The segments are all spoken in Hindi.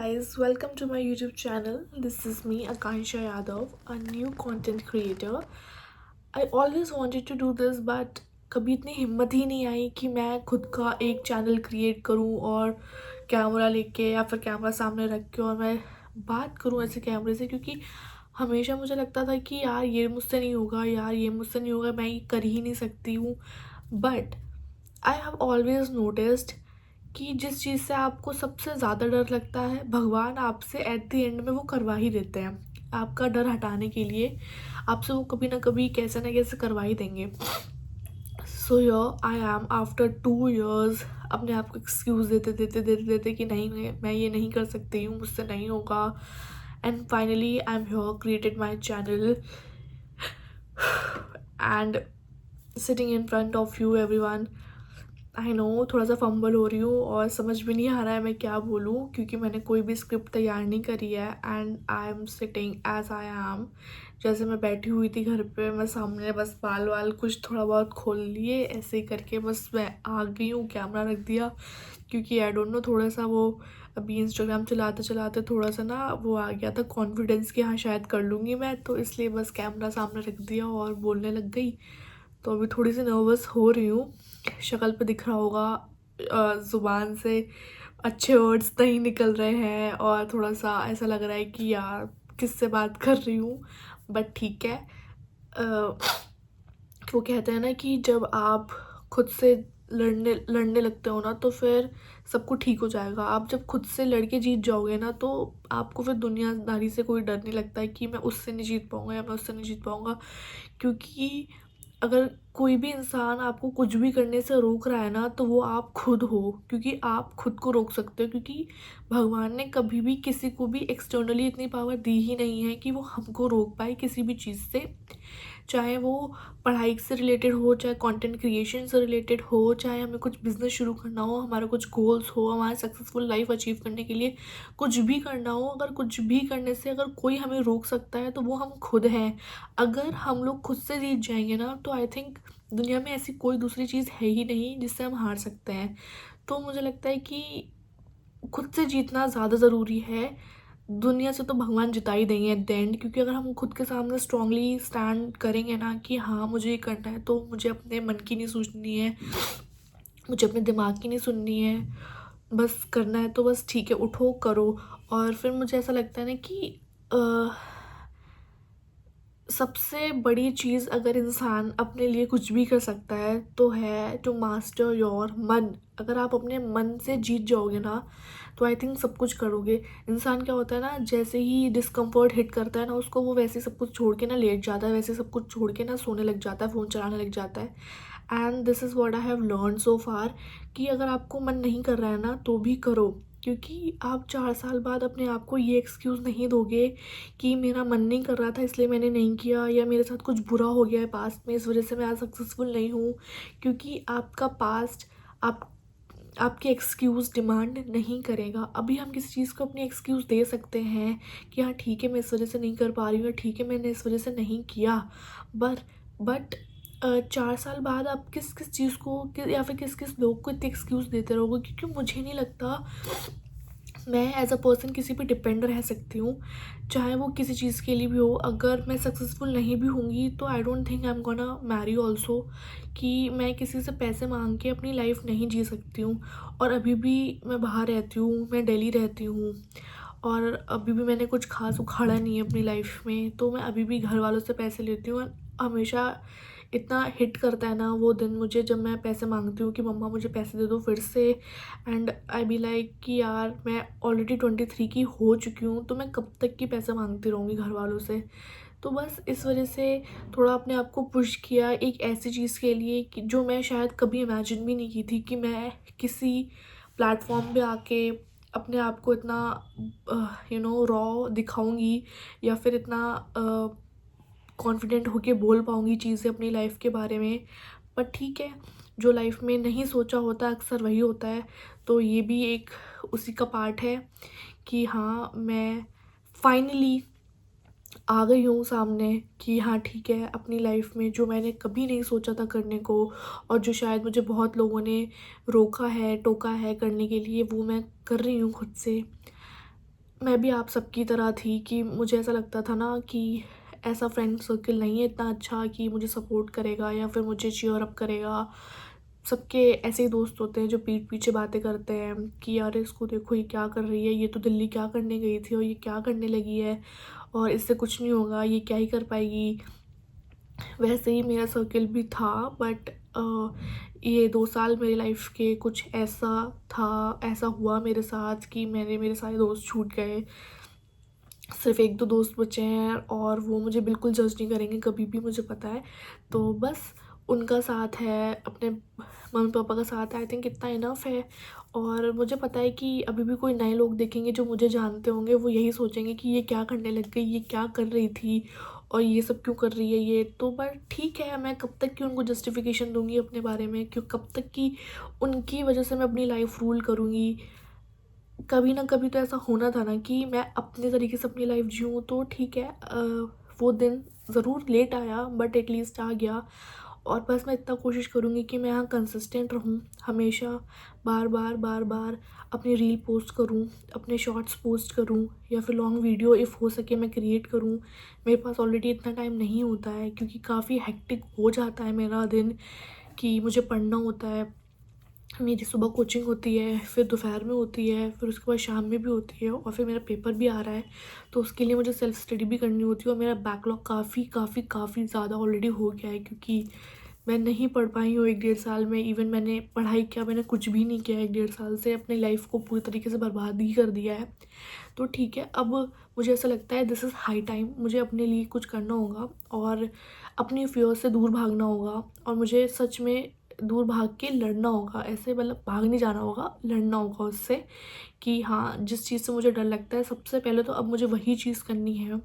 guys, welcome to my YouTube channel. This is me, Akansha Yadav, a new content creator. I always wanted to do this, but कभी इतनी हिम्मत ही नहीं आई कि मैं खुद का एक चैनल क्रिएट करूं और कैमरा लेके या फिर कैमरा सामने रख के और मैं बात करूं ऐसे कैमरे से, क्योंकि हमेशा मुझे लगता था कि यार ये मुझसे नहीं होगा, यार ये मुझसे नहीं होगा, मैं ये कर ही नहीं सकती हूँ. But I have always noticed कि जिस चीज़ से आपको सबसे ज़्यादा डर लगता है, भगवान आपसे एट द एंड में वो करवा ही देते हैं. आपका डर हटाने के लिए आपसे वो कभी ना कभी कैसे ना कैसे करवा ही देंगे. So here I am after 2 years अपने आप को एक्सक्यूज़ देते कि नहीं, मैं ये नहीं कर सकती हूँ, मुझसे नहीं होगा. And finally I am here, created my channel and sitting in front of you everyone. I know थोड़ा सा फंबल हो रही हूँ और समझ भी नहीं आ रहा है मैं क्या बोलूँ, क्योंकि मैंने कोई भी स्क्रिप्ट तैयार नहीं करी है. And I am sitting as I am, जैसे मैं बैठी हुई थी घर पे, मैं सामने बस बाल वाल कुछ थोड़ा बहुत खोल लिए, ऐसे ही करके बस मैं आ गई हूँ, कैमरा रख दिया. क्योंकि आई डोंट नो, थोड़ा सा वो अभी इंस्टाग्राम चलाते चलाते थोड़ा सा ना वो आ गया था कॉन्फिडेंस कि हाँ शायद कर लूँगी मैं, तो इसलिए बस कैमरा सामने रख दिया और बोलने लग गई. तो अभी थोड़ी सी नर्वस हो रही हूँ, शक्ल पे दिख रहा होगा. ज़ुबान से अच्छे वर्ड्स नहीं निकल रहे हैं और थोड़ा सा ऐसा लग रहा है कि यार किससे बात कर रही हूँ. बट ठीक है. वो कहते हैं ना कि जब आप खुद से लड़ने लड़ने लगते हो ना, तो फिर सब कुछ ठीक हो जाएगा. आप जब खुद से लड़के जीत जाओगे ना, तो आपको फिर दुनियादारी से कोई डर नहीं लगता है कि मैं उससे नहीं जीत पाऊँगा या मैं उससे नहीं जीत पाऊँगा. क्योंकि अगर कोई भी इंसान आपको कुछ भी करने से रोक रहा है ना, तो वो आप खुद हो, क्योंकि आप खुद को रोक सकते हो. क्योंकि भगवान ने कभी भी किसी को भी एक्सटर्नली इतनी पावर दी ही नहीं है कि वो हमको रोक पाए किसी भी चीज़ से. चाहे वो पढ़ाई से रिलेटेड हो, चाहे कंटेंट क्रिएशन से रिलेटेड हो, चाहे हमें कुछ बिजनेस शुरू करना हो, हमारा कुछ गोल्स हो, हमारे सक्सेसफुल लाइफ अचीव करने के लिए कुछ भी करना हो. अगर कुछ भी करने से अगर कोई हमें रोक सकता है तो वो हम खुद हैं. अगर हम लोग खुद से जीत जाएंगे ना, तो आई थिंक दुनिया में ऐसी कोई दूसरी चीज़ है ही नहीं जिससे हम हार सकते हैं. तो मुझे लगता है कि खुद से जीतना ज़्यादा ज़रूरी है. दुनिया से तो भगवान जिता ही देंगे एट द एंड, क्योंकि अगर हम खुद के सामने स्ट्रांगली स्टैंड करेंगे ना कि हाँ मुझे ये करना है, तो मुझे अपने मन की नहीं सोचनी है, मुझे अपने दिमाग की नहीं सुननी है, बस करना है तो बस ठीक है, उठो करो. और फिर मुझे ऐसा लगता है ना कि सबसे बड़ी चीज़ अगर इंसान अपने लिए कुछ भी कर सकता है तो है टू मास्टर योर मन. अगर आप अपने मन से जीत जाओगे ना, तो आई थिंक सब कुछ करोगे. इंसान क्या होता है ना, जैसे ही डिस्कम्फर्ट हिट करता है ना, उसको वो वैसे सब कुछ छोड़ के ना लेट जाता है, वैसे सब कुछ छोड़ के ना सोने लग जाता है, फ़ोन चलाने लग जाता है. And this is what I have learn so far, कि अगर आपको मन नहीं कर रहा है ना, तो भी करो. क्योंकि आप 4 साल बाद अपने आप को ये एक्सक्यूज़ नहीं दोगे कि मेरा मन नहीं कर रहा था इसलिए मैंने नहीं किया, या मेरे साथ कुछ बुरा हो गया है पास्ट में, इस वजह से मैं आज सक्सेसफुल नहीं हूँ. क्योंकि आपका पास्ट आप आपकी एक्सक्यूज़ डिमांड नहीं करेगा. अभी हम किसी चीज़ को अपनी एक्सक्यूज़ दे सकते हैं कि हाँ ठीक है, मैं इस वजह से नहीं कर पा रही हूँ, या ठीक है मैंने इस वजह से नहीं किया. बट 4 साल बाद आप किस किस चीज़ को या फिर किस किस लोग को इतने एक्सक्यूज़ देते रहोगे. क्योंकि मुझे नहीं लगता मैं एज अ पर्सन किसी पे डिपेंड रह सकती हूँ, चाहे वो किसी चीज़ के लिए भी हो. अगर मैं सक्सेसफुल नहीं भी होंगी तो I don't think I am gonna marry also, कि मैं किसी से पैसे मांग के अपनी लाइफ नहीं जी सकती हूँ. और अभी भी मैं बाहर रहती हूँ, मैं दिल्ली रहती हूँ, और अभी भी मैंने कुछ खास उखाड़ा नहीं है अपनी लाइफ में, तो मैं अभी भी घर वालों से पैसे लेती हूँ. हमेशा इतना हिट करता है ना वो दिन मुझे, जब मैं पैसे मांगती हूँ कि मम्मा मुझे पैसे दे दो फिर से. एंड आई बी लाइक कि यार मैं ऑलरेडी 23 की हो चुकी हूँ, तो मैं कब तक की पैसे मांगती रहूँगी घर वालों से. तो बस इस वजह से थोड़ा अपने आप को पुश किया एक ऐसी चीज़ के लिए कि जो मैं शायद कभी इमेजिन भी नहीं की थी, कि मैं किसी प्लेटफॉर्म पे आके अपने आप को इतना रॉ दिखाऊंगी, या फिर इतना कॉन्फिडेंट होके बोल पाऊँगी चीज़ें अपनी लाइफ के बारे में. पर ठीक है, जो लाइफ में नहीं सोचा होता अक्सर वही होता है. तो ये भी एक उसी का पार्ट है कि हाँ मैं फाइनली आ गई हूँ सामने, कि हाँ ठीक है, अपनी लाइफ में जो मैंने कभी नहीं सोचा था करने को, और जो शायद मुझे बहुत लोगों ने रोका है टोका है करने के लिए, वो मैं कर रही हूँ खुद से. मैं भी आप सबकी तरह थी कि मुझे ऐसा लगता था ना कि ऐसा फ्रेंड सर्कल नहीं है इतना अच्छा कि मुझे सपोर्ट करेगा या फिर मुझे चीयर अप करेगा। सबके ऐसे ही दोस्त होते हैं जो पीठ पीछे बातें करते हैं कि यार इसको देखो ये क्या कर रही है, ये तो दिल्ली क्या करने गई थी और ये क्या करने लगी है और इससे कुछ नहीं होगा, ये क्या ही कर पाएगी। वैसे ही मेरा सर्कल भी था, बट ये 2 साल मेरी लाइफ के कुछ ऐसा हुआ मेरे साथ कि मेरे सारे दोस्त छूट गए। सिर्फ़ 1-2 दोस्त बचे हैं और वो मुझे बिल्कुल जज नहीं करेंगे कभी भी, मुझे पता है। तो बस उनका साथ है, अपने मम्मी-पापा का साथ आई थिंक इतना इनफ है। और मुझे पता है कि अभी भी कोई नए लोग देखेंगे जो मुझे जानते होंगे, वो यही सोचेंगे कि ये क्या करने लग गई, ये क्या कर रही थी और ये सब क्यों कर रही है ये। तो बट ठीक है, मैं कब तक की उनको जस्टिफ़िकेशन दूँगी अपने बारे में, कब तक की उनकी वजह से मैं अपनी लाइफ़ रूल करूँगी। कभी ना कभी तो ऐसा होना था ना कि मैं अपने तरीके से अपनी लाइफ जीऊँ, तो ठीक है। वो दिन ज़रूर लेट आया बट एटलीस्ट आ गया। और बस मैं इतना कोशिश करूँगी कि मैं यहाँ कंसिस्टेंट रहूँ हमेशा, बार बार अपनी रील पोस्ट करूँ, अपने शॉर्ट्स पोस्ट करूँ या फिर लॉन्ग वीडियो इफ़ हो सके मैं क्रिएट करूँ। मेरे पास ऑलरेडी इतना टाइम नहीं होता है क्योंकि काफ़ी हेक्टिक हो जाता है मेरा दिन, कि मुझे पढ़ना होता है। मेरी सुबह कोचिंग होती है, फिर दोपहर में होती है, फिर उसके बाद शाम में भी होती है और फिर मेरा पेपर भी आ रहा है। तो उसके लिए मुझे सेल्फ स्टडी भी करनी होती है और मेरा बैकलॉग काफ़ी ज़्यादा ऑलरेडी हो गया है क्योंकि मैं नहीं पढ़ पाई हूँ 1 डेढ़ साल में। इवन मैंने पढ़ाई किया, मैंने कुछ भी नहीं किया 1 डेढ़ साल से, अपनी लाइफ को पूरी तरीके से बर्बाद ही कर दिया है। तो ठीक है, अब मुझे ऐसा लगता है दिस इज़ हाई टाइम, मुझे अपने लिए कुछ करना होगा और अपनी फ़ियर से दूर भागना होगा और मुझे सच में दूर भाग के लड़ना होगा। ऐसे मतलब भाग नहीं जाना होगा, लड़ना होगा उससे कि हाँ, जिस चीज़ से मुझे डर लगता है सबसे पहले तो अब मुझे वही चीज़ करनी है।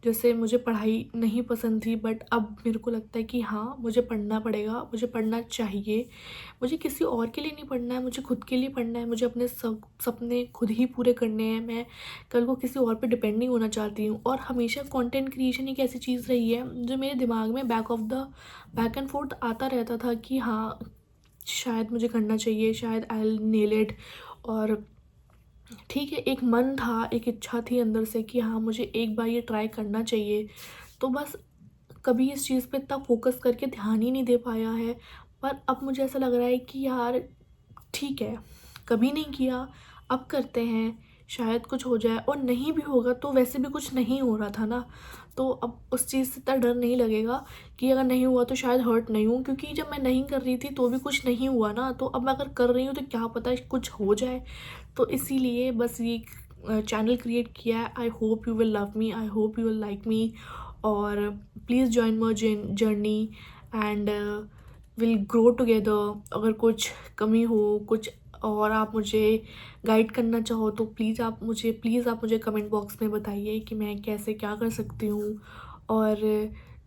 जैसे मुझे पढ़ाई नहीं पसंद थी बट अब मेरे को लगता है कि हाँ, मुझे पढ़ना पड़ेगा, मुझे पढ़ना चाहिए। मुझे किसी और के लिए नहीं पढ़ना है, मुझे खुद के लिए पढ़ना है, मुझे अपने सपने खुद ही पूरे करने हैं। मैं कल को किसी और पे डिपेंड नहीं होना चाहती हूँ। और हमेशा कंटेंट क्रिएशन एक ऐसी चीज़ रही है जो मेरे दिमाग में बैक एंड फोर्थ आता रहता था कि हाँ, शायद मुझे करना चाहिए, शायद आई विल नेल इट। और ठीक है, एक मन था, एक इच्छा थी अंदर से कि हाँ, मुझे एक बार ये ट्राई करना चाहिए। तो बस कभी इस चीज़ पे इतना फ़ोकस करके ध्यान ही नहीं दे पाया है। पर अब मुझे ऐसा लग रहा है कि यार ठीक है, कभी नहीं किया, अब करते हैं, शायद कुछ हो जाए। और नहीं भी होगा तो वैसे भी कुछ नहीं हो रहा था ना, तो अब उस चीज़ से इतना डर नहीं लगेगा कि अगर नहीं हुआ तो शायद हर्ट नहीं हूँ, क्योंकि जब मैं नहीं कर रही थी तो भी कुछ नहीं हुआ ना, तो अब मैं अगर कर रही हूँ तो क्या पता कुछ हो जाए। तो इसीलिए बस ये चैनल क्रिएट किया है। I hope you will love me, I hope you will like me और please join my journey and will grow together. अगर कुछ कमी हो, कुछ और आप मुझे गाइड करना चाहो तो प्लीज़ आप मुझे कमेंट बॉक्स में बताइए कि मैं कैसे क्या कर सकती हूँ। और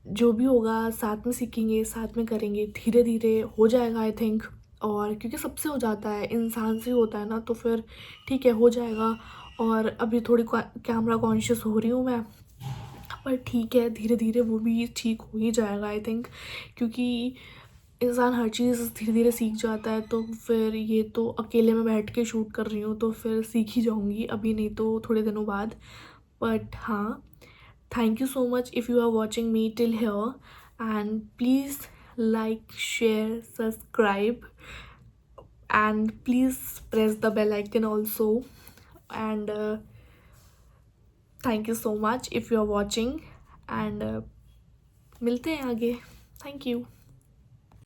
जो भी होगा साथ में सीखेंगे, साथ में करेंगे, धीरे धीरे हो जाएगा आई थिंक। और क्योंकि सबसे हो जाता है, इंसान से होता है ना, तो फिर ठीक है, हो जाएगा। और अभी थोड़ी कैमरा कॉन्शियस हो रही हूँ मैं, पर ठीक है, धीरे धीरे वो भी ठीक हो ही जाएगा आई थिंक। क्योंकि इंसान हर चीज़ धीरे धीरे सीख जाता है, तो फिर ये तो अकेले में बैठ के शूट कर रही हूँ तो फिर सीख ही जाऊँगी, अभी नहीं तो थोड़े दिनों बाद। बट हाँ, thank you so much if you are watching me till here and please like, share, subscribe and please press the bell icon also. And thank you so much if you are watching and मिलते हैं आगे। Thank you.